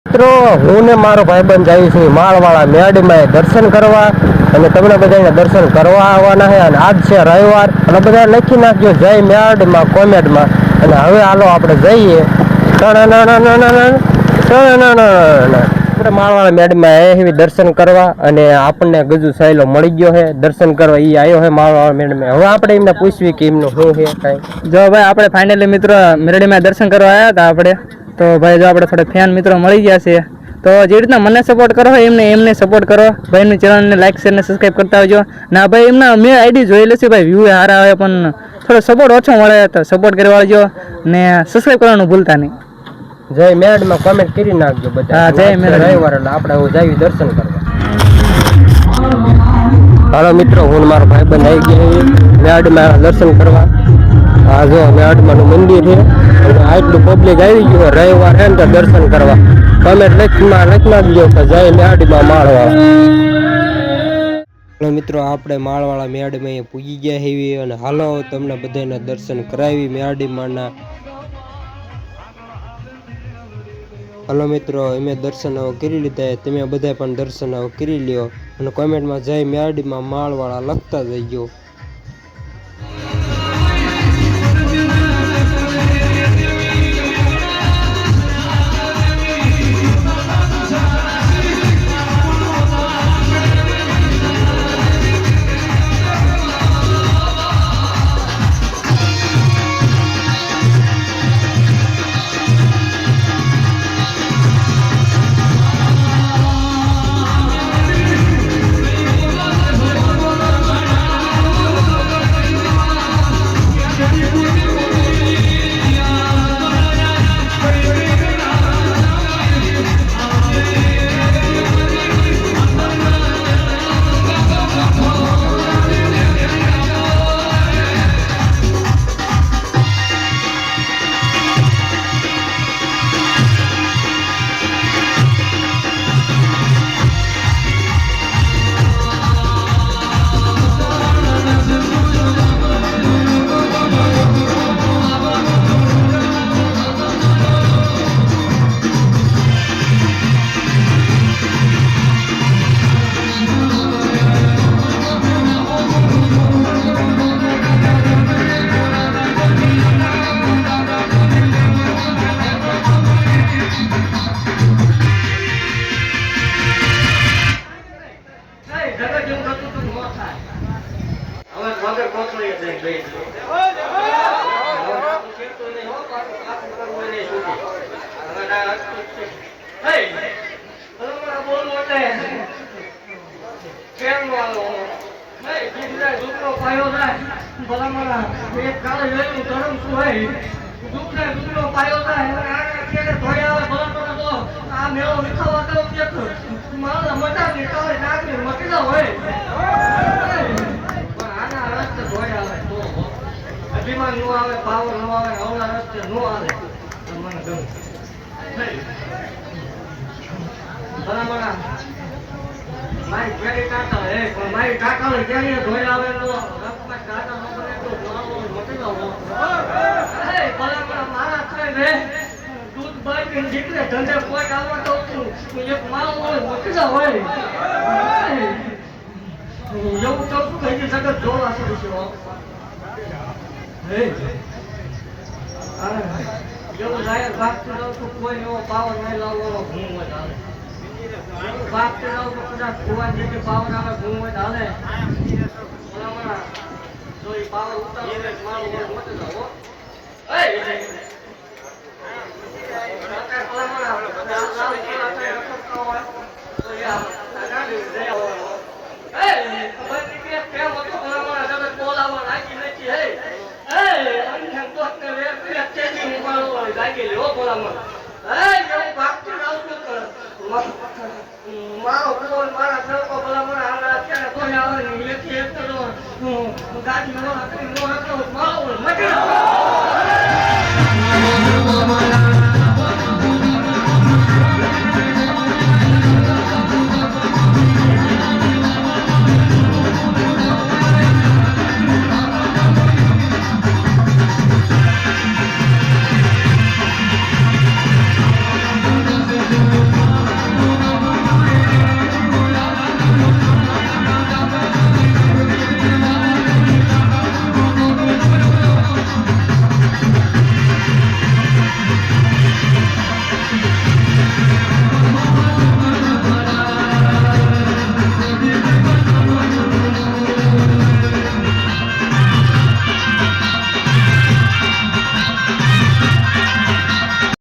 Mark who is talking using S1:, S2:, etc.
S1: મિત્રો હું ને મારો ભાઈબંધ જાય છે માળવાળા મેડીમાં દર્શન કરવા અને તમને બધાને દર્શન કરવા આવવાના છે અને આજ છે રવિવાર અને બધા લખી નાખજો જય મેડીમાં કોમેન્ટમાં અને હવે હાલો આપણે જઈએ આપણે માળવાળા મેડીમાં એવી દર્શન કરવા અને આપણને ગજુ સાયલો મળી ગયો છે દર્શન કરવા એ આવ્યો છે માળવાળા મેડીમાં હવે આપણે એમને પૂછવી કે એમનું શું છે કાંઈ
S2: જો ભાઈ આપણે ફાઇનલી મિત્રો મેરડીમાં દર્શન કરવા આવ્યા હતા આપણે તો ભાઈ જો આપણે થોડા ફેન મિત્રો મળી ગયા છે તો જે રીતના મને સપોર્ટ કરો એમને સપોર્ટ કરો ભાઈની ચેનલને લાઈક શેર ને સબસ્ક્રાઈબ કરતા આવજો ના ભાઈ એમના મેં આઈડી જોયેલી છે ભાઈ વ્યૂ સારા આવે પણ થોડો સપોર્ટ ઓછો મળે તો સપોર્ટ કરવા આવજો ને સબસ્ક્રાઈબ કરવાનું ભૂલતા નહીં.
S1: જય મેડમાં કોમેન્ટ કરી નાખજો બધા.
S2: હા જય મેડ.
S1: રવિવાર એટલે આપણે હું જાવી દર્શન કરવા. હાલો મિત્રો હું મારો ભાઈબંધ આવી ગયા મેડમાં દર્શન કરવા. આ જો મેડમાનું મંદિર છે અને આટલું પબ્લિક આવી ગયું રવિવાર છે ને તો દર્શન કરવા. કોમેન્ટ લખી નાખજો કે જય મેડમાં માળવા. હાલો મિત્રો આપણે માળવાળા મેડમાં પૂજી ગયા હેવી અને હાલો તમને બધાને દર્શન કરાવી મેડીમાના. હલો મિત્રો અમે દર્શન કરી લીધા તમે બધા પણ દર્શન કરી લ્યો અને કોમેન્ટમાં જય મેડીમાં માળવાળા લખતા જઈજો.
S3: અભિમાન નો આવે પાવર નો આવે અવળા રસ્તે નો આવે મને ગમે બરાબર. મારી ક્યારે કાકા હે પણ મારી કાકા ને ક્યારે ધોઈ આવે નો રકમાં કાકા નો બને તો જોવો મોટી લાવો હે બરાબર. મારા થાય રે દૂધ બાકી નીકળે ધંધે કોઈ આવવા તો એક માલ હોય મોટી જા હોય એવું તો શું થઈ ગયું જગત જોવા છે એવું લાયક ભાગતું રહું તો કોઈ એવો પાવર નહીં લાવવાનો ઘૂમ હોય હાલે. ભાગતું રહું તો કદાચ ભુવા જે પાવર આવે ઘૂમ હોય હાલે. જો એ પાવર ઉતારો મારું હોય મોટે જાઓ મારો બોલ મારા સડકો બોલા મને હાલા અત્યારે કોઈ આવે નહીં એથી એક તો ગાડી નો હતો મારો મજા